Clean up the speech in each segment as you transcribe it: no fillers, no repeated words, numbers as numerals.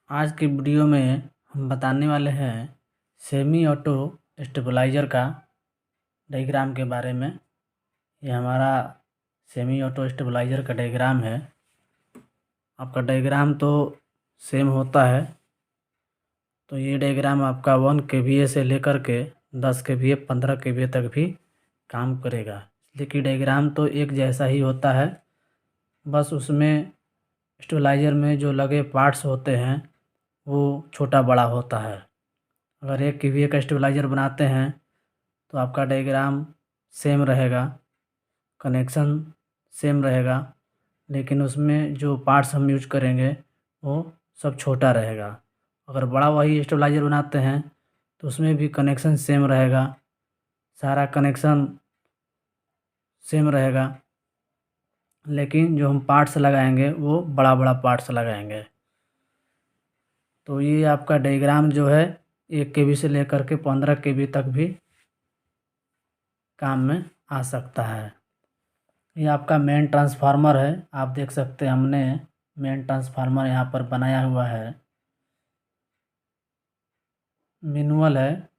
आज की वीडियो में हम बताने वाले हैं सेमी ऑटो स्टेबलाइज़र का डायग्राम के बारे में। ये हमारा सेमी ऑटो स्टेबलाइज़र का डायग्राम है। आपका डायग्राम तो सेम होता है, तो ये डायग्राम आपका 1 kVA से लेकर के 10 kVA 15 kVA तक भी काम करेगा। इसलिए डायग्राम तो एक जैसा ही होता है, बस उसमें स्टेबलाइज़र में जो लगे पार्ट्स होते हैं वो छोटा बड़ा होता है। अगर 1 kVA का स्टेबलाइज़र बनाते हैं तो आपका डायग्राम सेम रहेगा, कनेक्शन सेम रहेगा, लेकिन उसमें जो पार्ट्स हम यूज करेंगे वो सब छोटा रहेगा। अगर बड़ा वही स्टेबलाइज़र बनाते हैं तो उसमें भी कनेक्शन सेम रहेगा, सारा कनेक्शन सेम रहेगा, लेकिन जो हम पार्ट्स लगाएंगे वो बड़ा बड़ा पार्ट्स लगाएंगे। तो ये आपका डायग्राम जो है 1 kV से लेकर के 15 kV तक भी काम में आ सकता है। ये आपका मेन ट्रांसफार्मर है, आप देख सकते हैं हमने मेन ट्रांसफार्मर यहाँ पर बनाया हुआ है। मैनुअल है,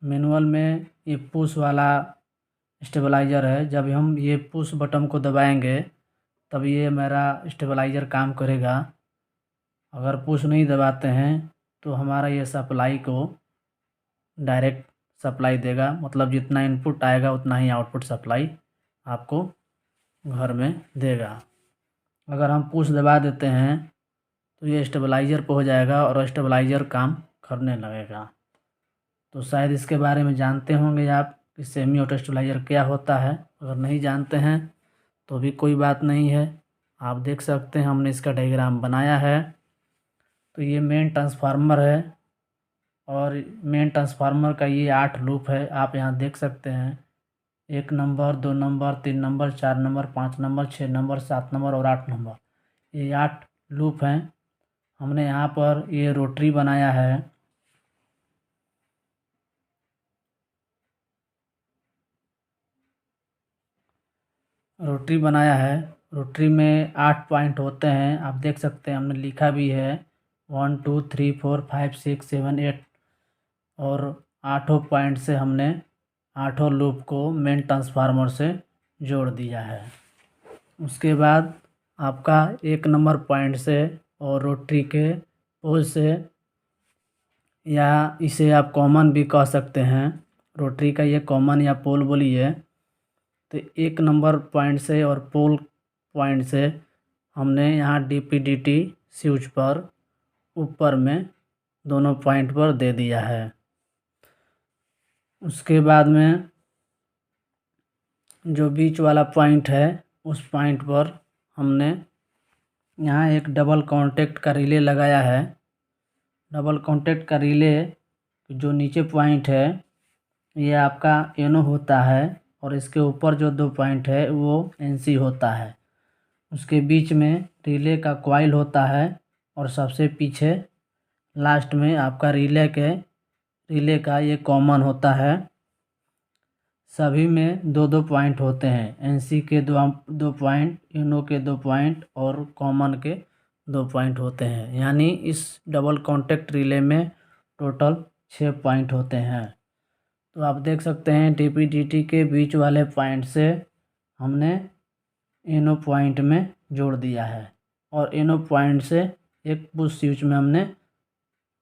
मैनुअल में ये पुश वाला स्टेबलाइज़र है। जब हम ये पुश बटन को दबाएंगे तब ये मेरा स्टेबलाइज़र काम करेगा। अगर पुश नहीं दबाते हैं तो हमारा ये सप्लाई को डायरेक्ट सप्लाई देगा, मतलब जितना इनपुट आएगा उतना ही आउटपुट सप्लाई आपको घर में देगा। अगर हम पुश दबा देते हैं तो ये स्टेबलाइज़र पे हो जाएगा और स्टेबलाइज़र काम करने लगेगा। तो शायद इसके बारे में जानते होंगे आप कि सेमी ऑटो स्टेबलाइज़र क्या होता है। अगर नहीं जानते हैं तो भी कोई बात नहीं है, आप देख सकते हैं हमने इसका डायग्राम बनाया है। तो ये मेन ट्रांसफार्मर है और मेन ट्रांसफार्मर का ये 8 लूप है, आप यहाँ देख सकते हैं। 1 number, 2 number, 3 number, 4 number, 5 number, 6 number, 7 number और 8 नंबर, ये 8 लूप हैं। हमने यहाँ पर ये रोटरी बनाया है। रोटरी में 8 पॉइंट होते हैं, आप देख सकते हैं, हमने लिखा भी है 1 2 3 4 5 6 7 8 और 8 पॉइंट से हमने 8 लूप को मेन ट्रांसफार्मर से जोड़ दिया है। उसके बाद आपका 1 नंबर पॉइंट से और रोटरी के पोल से, या इसे आप कॉमन भी कह सकते हैं, रोटरी का ये कॉमन या पोल बोलिए। तो 1 नंबर पॉइंट से और पोल पॉइंट से हमने यहाँ DPDT स्विच पर ऊपर में दोनों पॉइंट पर दे दिया है। उसके बाद में जो बीच वाला पॉइंट है उस पॉइंट पर हमने यहाँ एक डबल कॉन्टैक्ट का रिले लगाया है। डबल कॉन्टैक्ट का रिले जो नीचे पॉइंट है ये आपका NO होता है और इसके ऊपर जो 2 पॉइंट है वो NC होता है। उसके बीच में रिले का कॉइल होता है और सबसे पीछे लास्ट में आपका रिले का ये कॉमन होता है। सभी में 2-2 पॉइंट होते हैं, NC के 2 पॉइंट, NO के 2 पॉइंट और कॉमन के 2 पॉइंट होते हैं। यानी इस डबल कॉन्टैक्ट रिले में टोटल 6 पॉइंट होते हैं। तो आप देख सकते हैं DPDT के बीच वाले पॉइंट से हमने NO पॉइंट में जोड़ दिया है और NO पॉइंट से एक पुश स्विच में हमने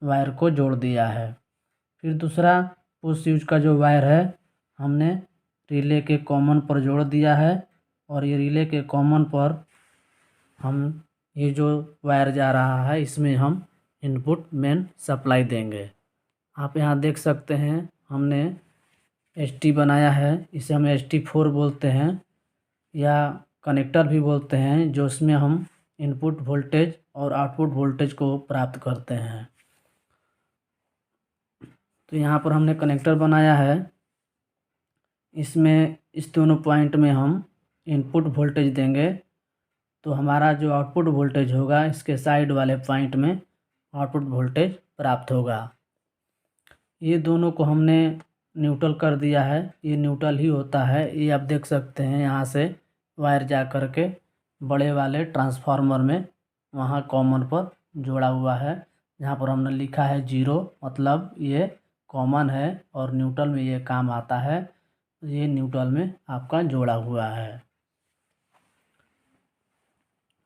वायर को जोड़ दिया है। फिर दूसरा पुश स्विच का जो वायर है हमने रिले के कॉमन पर जोड़ दिया है और ये रिले के कॉमन पर हम ये जो वायर जा रहा है इसमें हम इनपुट मेन सप्लाई देंगे। आप यहाँ देख सकते हैं हमने ST बनाया है, इसे हम ST4 बोलते हैं या कनेक्टर भी बोलते हैं, जो इसमें हम इनपुट वोल्टेज और आउटपुट वोल्टेज को प्राप्त करते हैं। तो यहाँ पर हमने कनेक्टर बनाया है, इसमें इस दोनों पॉइंट में हम इनपुट वोल्टेज देंगे तो हमारा जो आउटपुट वोल्टेज होगा इसके साइड वाले पॉइंट में आउटपुट वोल्टेज प्राप्त होगा। ये दोनों को हमने न्यूट्रल कर दिया है, ये न्यूट्रल ही होता है। ये आप देख सकते हैं यहाँ से वायर जा कर के बड़े वाले ट्रांसफार्मर में वहाँ कॉमन पर जोड़ा हुआ है, जहाँ पर हमने लिखा है 0, मतलब ये कॉमन है और न्यूट्रल में ये काम आता है। ये न्यूट्रल में आपका जोड़ा हुआ है।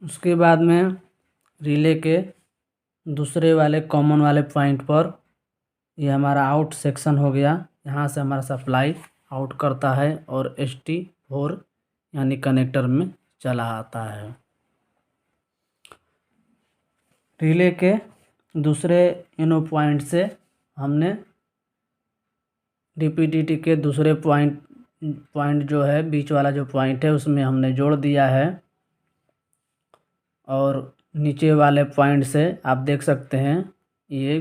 उसके बाद में रिले के दूसरे वाले कॉमन वाले पॉइंट पर ये हमारा आउट सेक्शन हो गया। यहाँ से हमारा सप्लाई आउट करता है और ST4 यानी कनेक्टर में चला आता है। रिले के दूसरे इनो पॉइंट से हमने DPDT के दूसरे पॉइंट जो है, बीच वाला जो पॉइंट है, उसमें हमने जोड़ दिया है। और नीचे वाले पॉइंट से आप देख सकते हैं ये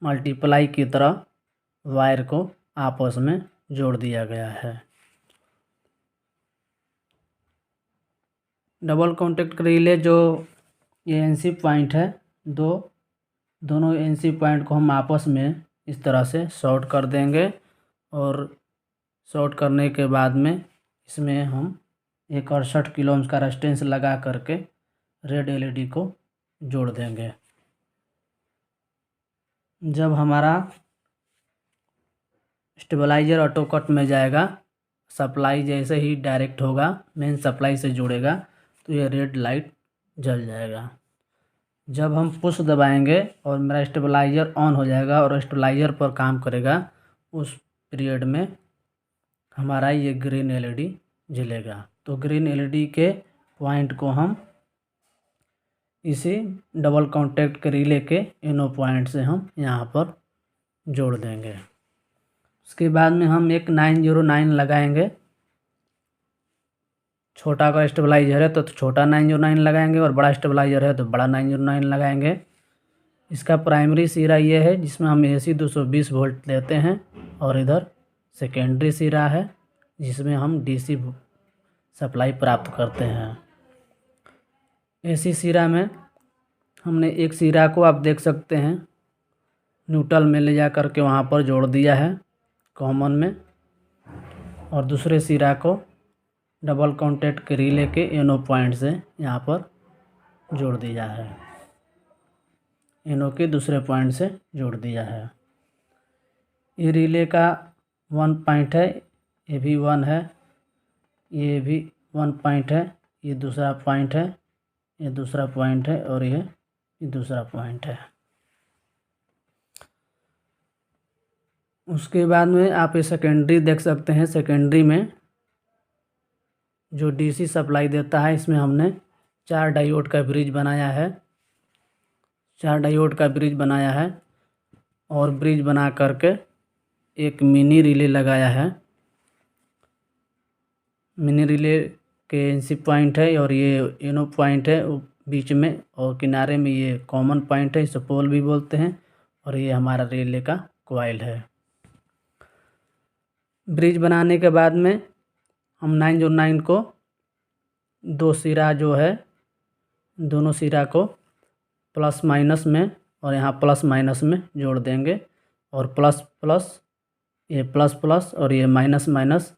मल्टीप्लाई की तरह वायर को आपस में जोड़ दिया गया है। डबल कॉन्टैक्ट रिले जो ये NC पॉइंट है, दोनों NC पॉइंट को हम आपस में इस तरह से शॉर्ट कर देंगे और शॉर्ट करने के बाद में इसमें हम एक 68 किलो ओम्स का रेजिस्टेंस लगा करके रेड LED को जोड़ देंगे। जब हमारा स्टेबलाइजर ऑटो कट में जाएगा, सप्लाई जैसे ही डायरेक्ट होगा, मेन सप्लाई से जुड़ेगा, तो ये रेड लाइट जल जाएगा। जब हम पुश दबाएंगे और मेरा स्टेबलाइजर ऑन हो जाएगा और स्टेबलाइजर पर काम करेगा, उस पीरियड में हमारा ये ग्रीन LED जलेगा। तो ग्रीन LED के पॉइंट को हम इसी डबल कॉन्टैक्ट के रिले के इनो पॉइंट से हम यहाँ पर जोड़ देंगे। उसके बाद में हम एक 909 लगाएंगे। छोटा अगर स्टेबलाइजर है तो छोटा 909 लगाएंगे और बड़ा स्टेबलाइजर है तो बड़ा 909 लगाएंगे। इसका प्राइमरी सिरा ये है जिसमें हम AC 220 वोल्ट लेते हैं और इधर सेकेंडरी सिरा है जिसमें हम DC सप्लाई प्राप्त करते हैं। AC सिरा में हमने एक सिरा को आप देख सकते हैं न्यूट्रल में ले जा कर के वहाँ पर जोड़ दिया है कॉमन में, और दूसरे सिरा को डबल कॉन्टैक्ट के रिले के इनो पॉइंट से यहाँ पर जोड़ दिया है। इनो के दूसरे पॉइंट से जोड़ दिया है। ये रिले का 1 पॉइंट है, ये भी 1 है, ये भी 1 पॉइंट है, ये दूसरा पॉइंट है, ये दूसरा पॉइंट है और ये दूसरा पॉइंट है। उसके बाद में आप ये सेकेंडरी देख सकते हैं। सेकेंडरी में जो DC सप्लाई देता है, इसमें हमने 4 डायोड का ब्रिज बनाया है। 4 डायोड का ब्रिज बनाया है और ब्रिज बना करके एक मिनी रिले लगाया है। मिनी रिले के NC पॉइंट है और ये इनो पॉइंट है बीच में, और किनारे में ये कॉमन पॉइंट है, इसे पोल भी बोलते हैं, और ये हमारा रिले का कॉइल है। ब्रिज बनाने के बाद में हम 909 को दो सिरा जो है, दोनों सिरा को प्लस माइनस में और यहाँ प्लस माइनस में जोड़ देंगे, और प्लस प्लस, ये प्लस प्लस और ये माइनस माइनस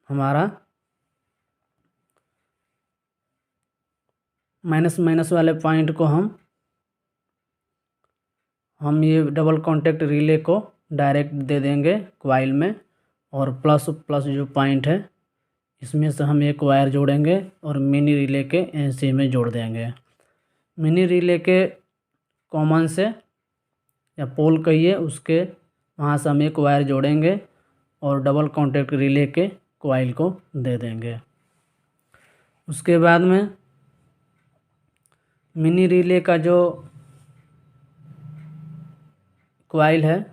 हमारा माइनस माइनस वाले पॉइंट को हम ये डबल कॉन्टैक्ट रिले को डायरेक्ट दे देंगे कॉइल में, और प्लस प्लस जो पॉइंट है इसमें से हम एक वायर जोड़ेंगे और मिनी रिले के NC में जोड़ देंगे। मिनी रिले के कॉमन से या पोल कहिए, उसके वहाँ से हम एक वायर जोड़ेंगे और डबल कॉन्टैक्ट रिले के कॉइल को दे देंगे। उसके बाद में मिनी रिले का जो कॉइल है,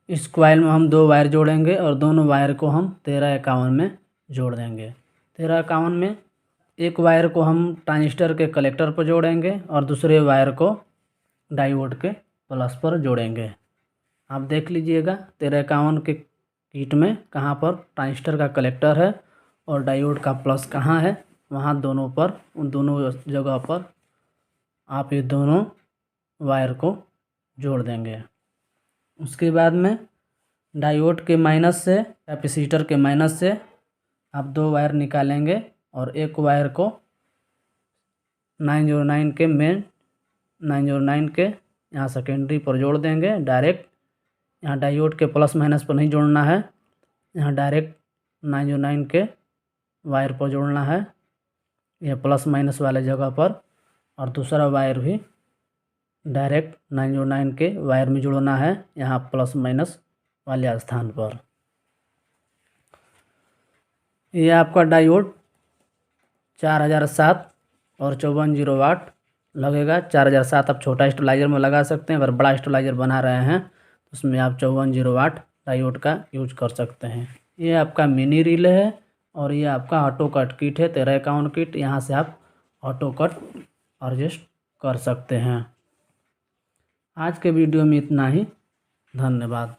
इस कॉइल में हम 2 वायर जोड़ेंगे और दोनों वायर को हम 1351 में जोड़ देंगे। 1351 में एक वायर को हम ट्रांजिस्टर के कलेक्टर पर जोड़ेंगे और दूसरे वायर को डायोड के प्लस पर जोड़ेंगे। आप देख लीजिएगा 1351 के किट में कहाँ पर ट्रांजिस्टर का कलेक्टर है और डायोड का प्लस कहाँ है, वहाँ दोनों पर, उन दोनों जगह पर आप ये दोनों वायर को जोड़ देंगे। उसके बाद में डायोड के माइनस से, कैपेसिटर के माइनस से आप 2 वायर निकालेंगे और एक वायर को 909 के मेन 909 के यहाँ सेकेंडरी पर जोड़ देंगे डायरेक्ट। यहाँ डायोड के प्लस माइनस पर नहीं जोड़ना है, यहाँ डायरेक्ट 909 के वायर पर जोड़ना है, यह प्लस माइनस वाले जगह पर। और दूसरा वायर भी डायरेक्ट 909 के वायर में जोड़ना है, यहाँ प्लस माइनस वाले स्थान पर। यह आपका डायोड 4007 और 54 वाट लगेगा। 4007 आप छोटा स्टेबलाइजर में लगा सकते हैं, अगर बड़ा स्टेबलाइजर बना रहे हैं तो उसमें आप 54 वाट डायोड का यूज कर सकते हैं। ये आपका मिनी रिले है और ये आपका ऑटो कट किट है, 1351 किट। यहाँ से आप ऑटो कट एडजस्ट कर सकते हैं। आज के वीडियो में इतना ही, धन्यवाद।